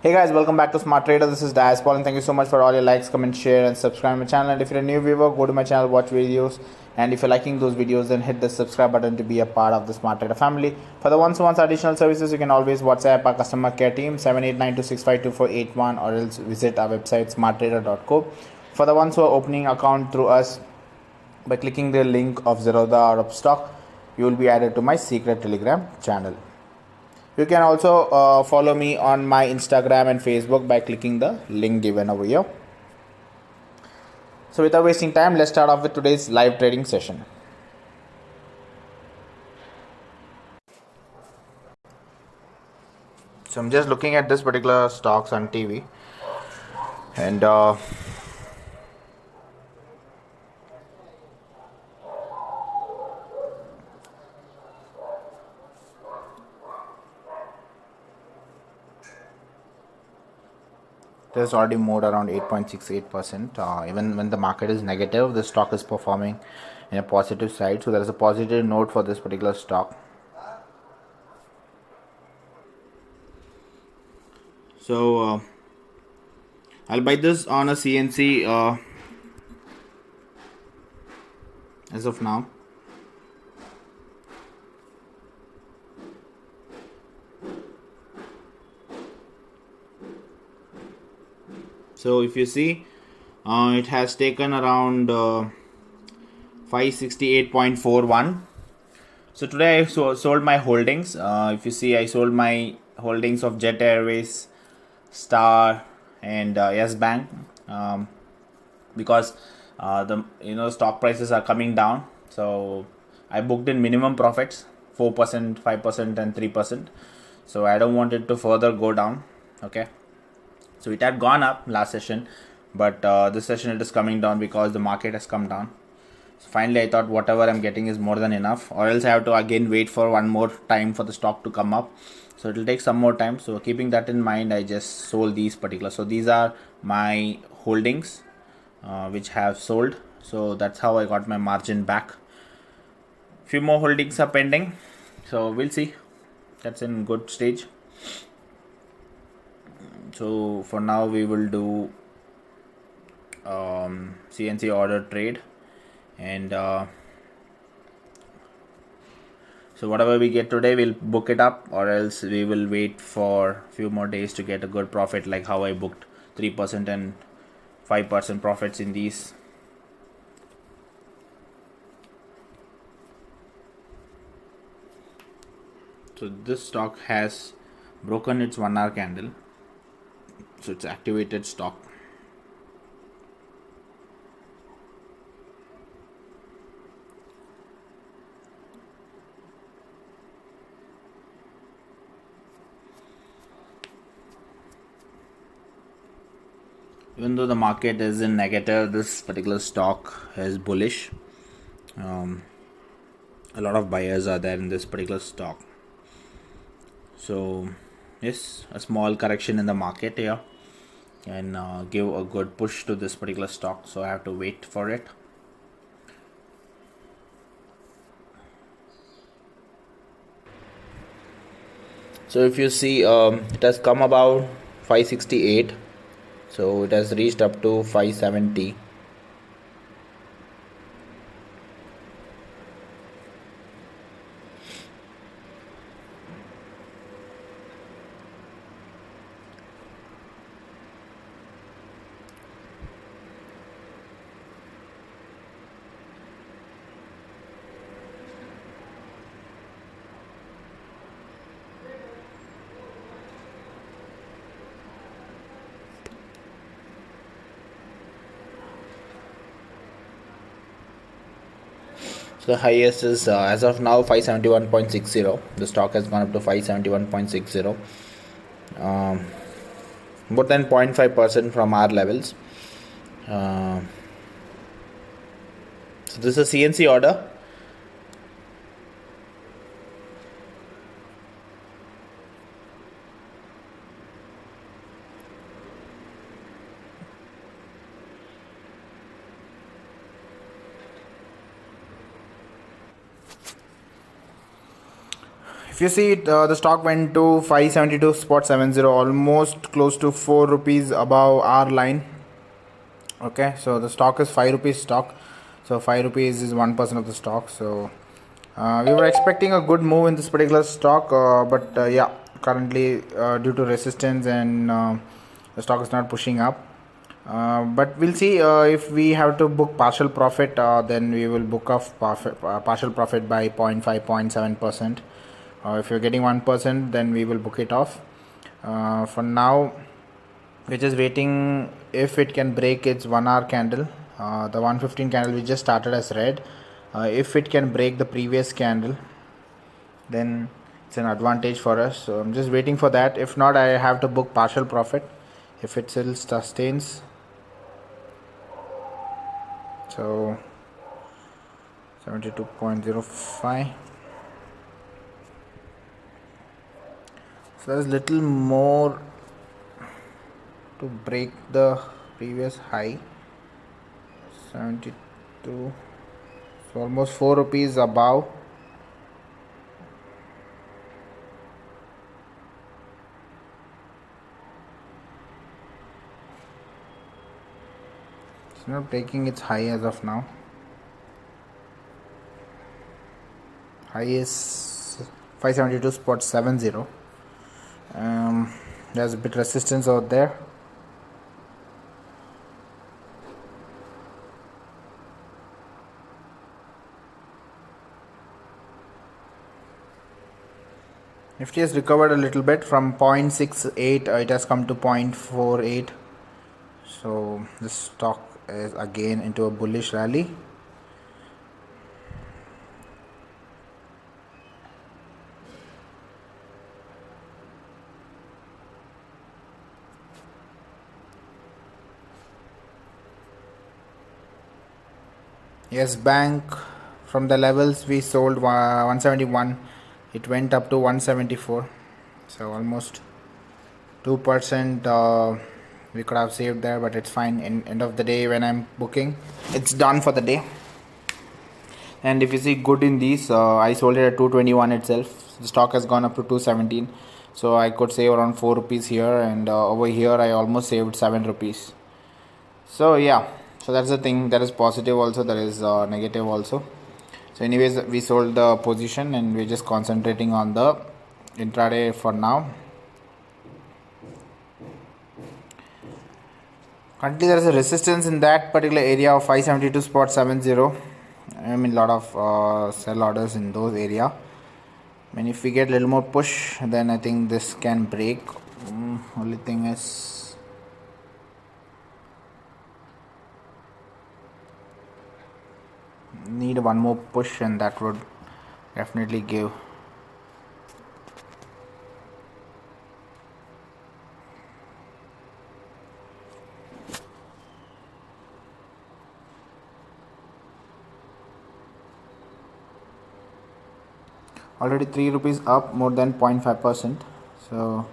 Hey guys, welcome back to Smart Trader. This is Paul, and thank you so much for all your likes, comments, share, and subscribe to my channel. And if you're a new viewer, go to my channel, watch videos, and if you're liking those videos, then hit the subscribe button to be a part of the Smart Trader family. For the ones who want additional services, you can always WhatsApp our customer care team 7892652481, or else visit our website smarttrader.co. For the ones who are opening account through us by clicking the link of Zerodha or Upstock, you will be added to my secret Telegram channel. You can also follow me on my Instagram and Facebook by clicking the link given over here. So without wasting time, let's start off with today's live trading session. So I'm just looking at this particular stocks on TV, and it has already moved around 8.68%. Even when the market is negative, the stock is performing in a positive side. So there is a positive note for this particular stock. So I'll buy this on a CNC as of now. So if you see, it has taken around 568.41. So today I sold my holdings. If you see, I sold my holdings of Jet Airways, Star, and Yes Bank, because the stock prices are coming down. So I booked in minimum profits, 4%, 5%, and 3%. So I don't want it to further go down. Okay. So it had gone up last session, but this session it is coming down because the market has come down. So finally I thought whatever I'm getting is more than enough, or else I have to again wait for one more time for the stock to come up. So it will take some more time. So keeping that in mind, I just sold these particular. So these are my holdings which have sold. So that's how I got my margin back. Few more holdings are pending, so we'll see. That's in good stage. So for now we will do CNC order trade, and so whatever we get today, we'll book it up, or else we will wait for a few more days to get a good profit, like how I booked 3% and 5% profits in these. So this stock has broken its 1 hour candle, so it's activated stock. Even though the market is in negative, this particular stock is bullish. A lot of buyers are there in this particular stock. So yes, a small correction in the market here can give a good push to this particular stock. So I have to wait for it. So if you see, it has come about 568. So it has reached up to 570. The highest is as of now 571.60. The stock has gone up to 571.60, more than 0.5% from our levels. So this is a CNC order. If you see it, the stock went to 572.70, almost close to 4 rupees above our line. Okay, so the stock is 5 rupees stock, so 5 rupees is 1% of the stock. So we were expecting a good move in this particular stock, but yeah, currently due to resistance and the stock is not pushing up. But we'll see if we have to book partial profit, then we will book off partial profit by 0.5 0.7%. If you're getting 1%, then we will book it off. For now, we're just waiting if it can break its 1 hour candle. The 115 candle we just started as red. If it can break the previous candle, then it's an advantage for us. So I'm just waiting for that. If not, I have to book partial profit if it still sustains. So 72.05. So there's little more to break the previous high. 72. So almost 4 rupees above. It's not breaking its high as of now. High is 572.70. There's a bit resistance out there. Nifty has recovered a little bit from 0.68, it has come to 0.48. So this stock is again into a bullish rally. Yes, bank from the levels we sold 171, it went up to 174. So almost 2% we could have saved there, but it's fine. In end of the day, when I'm booking, it's done for the day. And if you see good in these, I sold it at 221 itself. The stock has gone up to 217, so I could save around 4 rupees here, and over here I almost saved 7 rupees. So yeah, so that's the thing. There is positive also, there is negative also. So anyways, we sold the position and we're just concentrating on the intraday for now. Currently there is a resistance in that particular area of 572.70. I mean, lot of sell orders in those area. I mean, if we get a little more push, then I think this can break. Only thing is, need one more push, and that would definitely give. Already 3 rupees up, more than 0.5%. So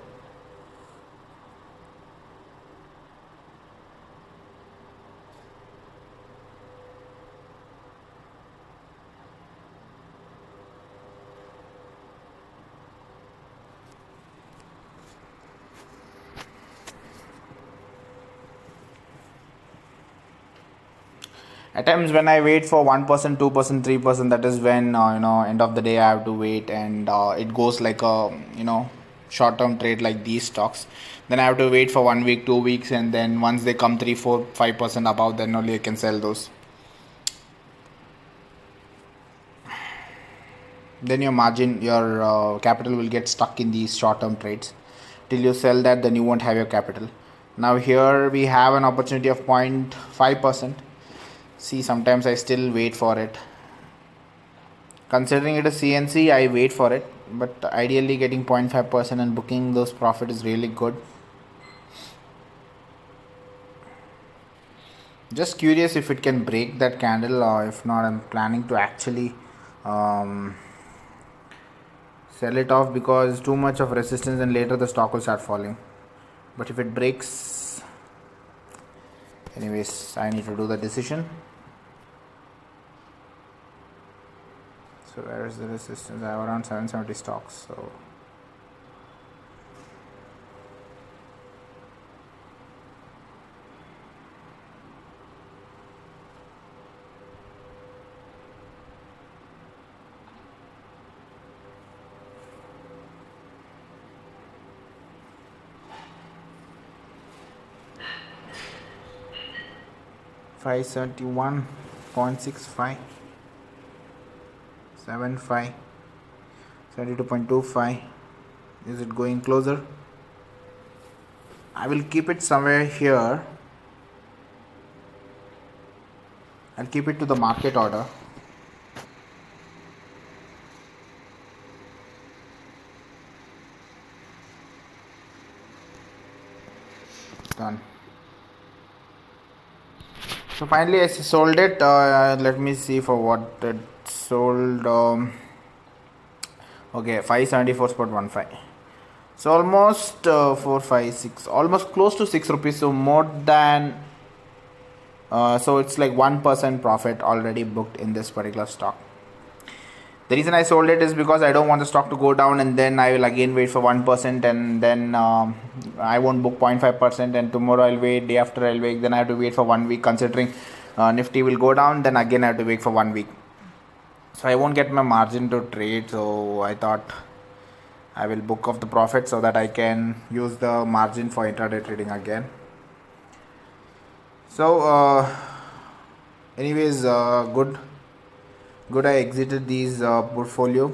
at times when I wait for 1%, 2%, 3%, that is when end of the day I have to wait, and it goes like a short-term trade like these stocks. Then I have to wait for 1 week, 2 weeks, and then once they come 3, 4, 5% above, then only I can sell those. Then your margin, your capital will get stuck in these short-term trades. Till you sell that, then you won't have your capital. Now here we have an opportunity of 0.5%. See, sometimes I still wait for it. Considering it a CNC, I wait for it, but ideally getting 0.5% and booking those profit is really good. Just curious if it can break that candle, or if not, I'm planning to actually sell it off, because too much of resistance and later the stock will start falling. But if it breaks, anyways, I need to do the decision. So where is the resistance? I have around 770 stocks. So 571.65, 75, 72.25. Is it going closer? I will keep it somewhere here. I'll keep it to the market order. Done. So finally I sold it. Let me see for what it sold. Okay, 574.15. So almost 4, 5, 6, almost close to 6 rupees. So more than so it's like 1% profit already booked in this particular stock. The reason I sold it is because I don't want the stock to go down and then I will again wait for 1% and then I won't book 0.5% and tomorrow I'll wait, day after I'll wait, then I have to wait for 1 week considering Nifty will go down, then again I have to wait for 1 week. So I won't get my margin to trade, so I thought I will book off the profit so that I can use the margin for intraday trading again. So anyways, good I exited these portfolio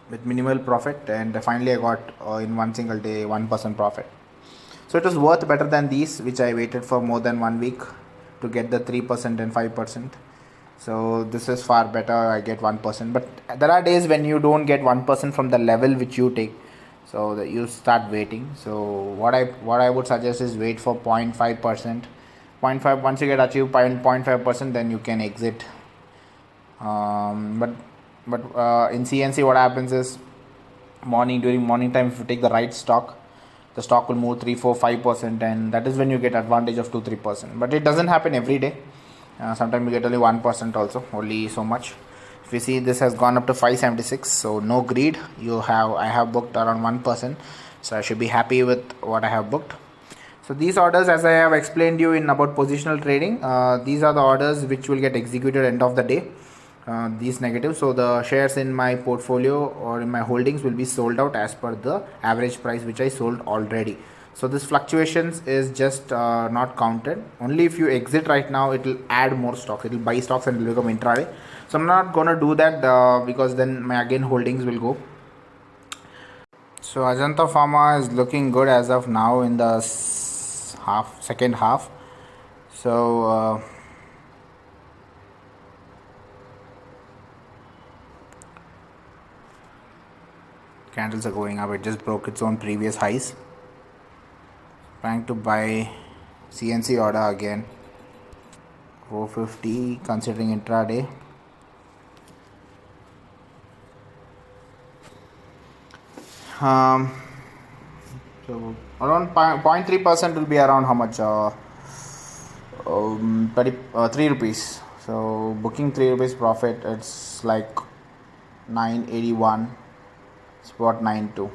with minimal profit and finally I got in one single day 1% profit. So it was worth better than these which I waited for more than 1 week to get the 3% and 5%. So this is far better. I get 1%, but there are days when you don't get 1% from the level which you take, so that you start waiting. So what I would suggest is wait for 0.5%. 0.5, once you get achieved 0.5%, then you can exit. But in CNC what happens is during morning time, if you take the right stock, the stock will move 3, 4, 5%, and that is when you get advantage of 2, 3%. But it doesn't happen every day. Sometimes you get only 1% also, only so much. If you see, this has gone up to 576, so no greed. I have booked around 1%, so I should be happy with what I have booked. So these orders, as I have explained you in about positional trading, these are the orders which will get executed end of the day. These negative, so the shares in my portfolio or in my holdings will be sold out as per the average price which I sold already. So this fluctuations is just not counted. Only if you exit right now, it will add more stocks, it will buy stocks and it will become intraday. So I'm not gonna do that because then my again holdings will go. So AJANTPHARM is looking good as of now in the second half. So candles are going up. It just broke its own previous highs. Trying to buy CNC order again. 450 considering intraday. So around 0.3% will be around how much? 3 rupees. So booking 3 rupees profit, it's like 981 spot 92,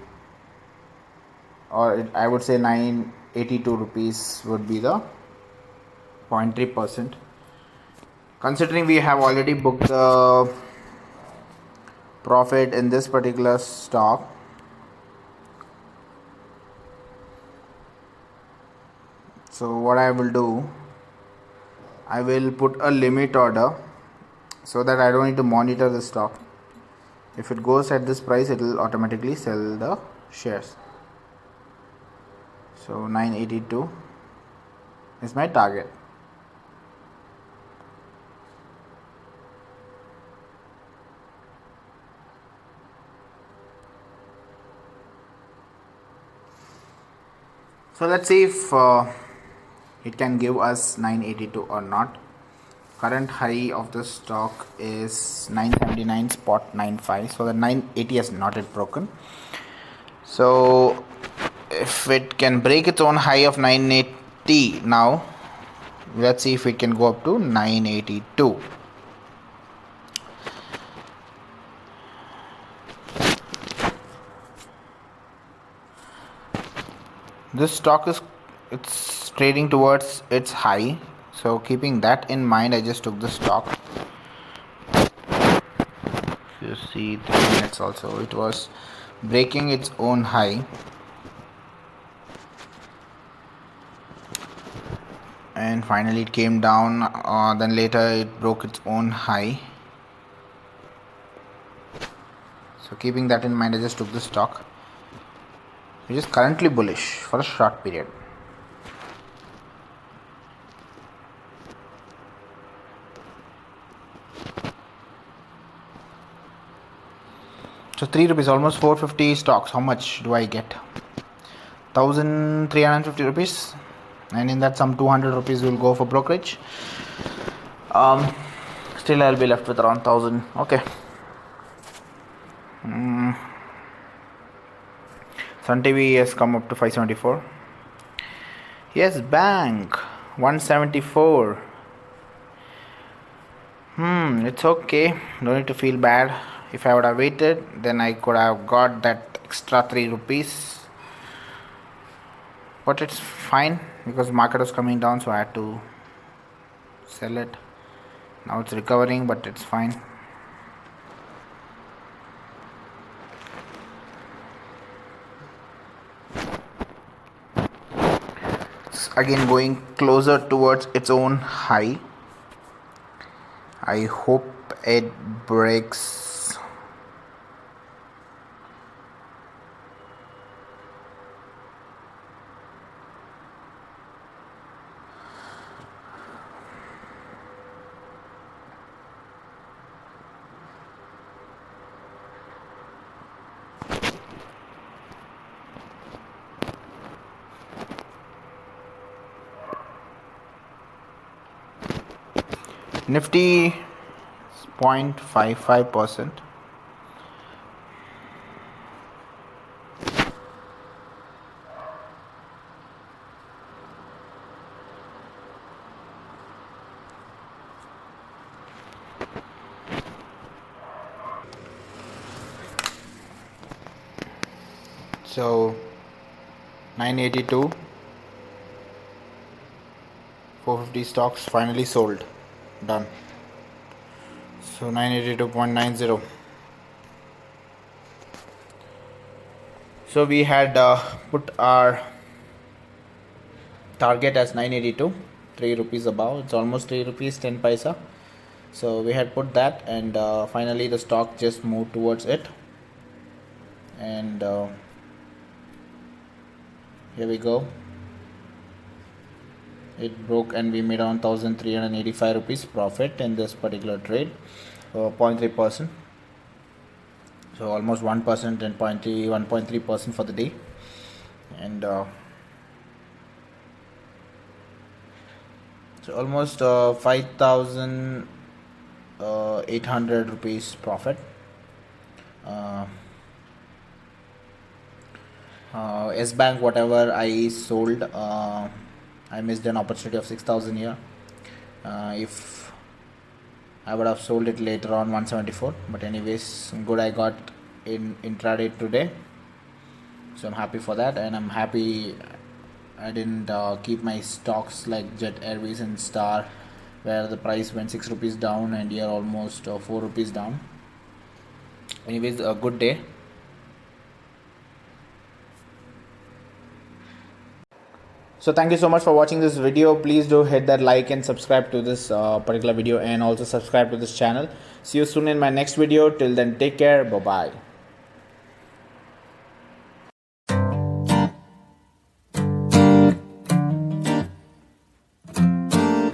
or I would say 982 rupees would be the 0.3%. Considering we have already booked the profit in this particular stock, so what I will do, I will put a limit order so that I don't need to monitor the stock. If it goes at this price, it will automatically sell the shares. So 982 is my target. So let's see if it can give us 982 or not. Current high of the stock is 979.95, so the 980 has not yet broken. So if it can break its own high of 980 now, let's see if it can go up to 982. This stock is it's trading towards its high, so keeping that in mind I just took the stock. You see 3 minutes also, it was breaking its own high, and finally it came down, then later it broke its own high. So keeping that in mind I just took the stock, which is currently bullish for a short period. So 3 rupees, almost 450 stocks. How much do I get? 1350 rupees, and in that some 200 rupees will go for brokerage. Still I'll be left with around 1000. Okay. Sun TV has come up to 574. Yes, bank 174. It's okay. Don't need to feel bad. If I would have waited, then I could have got that extra 3 rupees. But it's fine because market was coming down, so I had to sell it. Now it's recovering, but it's fine. It's again going closer towards its own high. I hope it breaks. Nifty 0.55%. So 982, 450 stocks finally sold. Done. So 982.90. So we had put our target as 982, 3 rupees above. It's almost 3 rupees 10 paisa. So we had put that, and finally the stock just moved towards it, and here we go. It broke and we made around 1385 rupees profit in this particular trade, 0.3%. So almost 1% and 1.3% for the day, and so almost 5,800 rupees profit. S Bank, whatever I sold, I missed an opportunity of 6,000 here. If I would have sold it later on 174, but anyways, good I got in intraday today, so I'm happy for that, and I'm happy I didn't keep my stocks like Jet Airways and Star, where the price went 6 rupees down, and here almost 4 rupees down. Anyways, a good day. So thank you so much for watching this video. Please do hit that like and subscribe to this particular video, and also subscribe to this channel. See you soon in my next video. Till then, take care. Bye bye.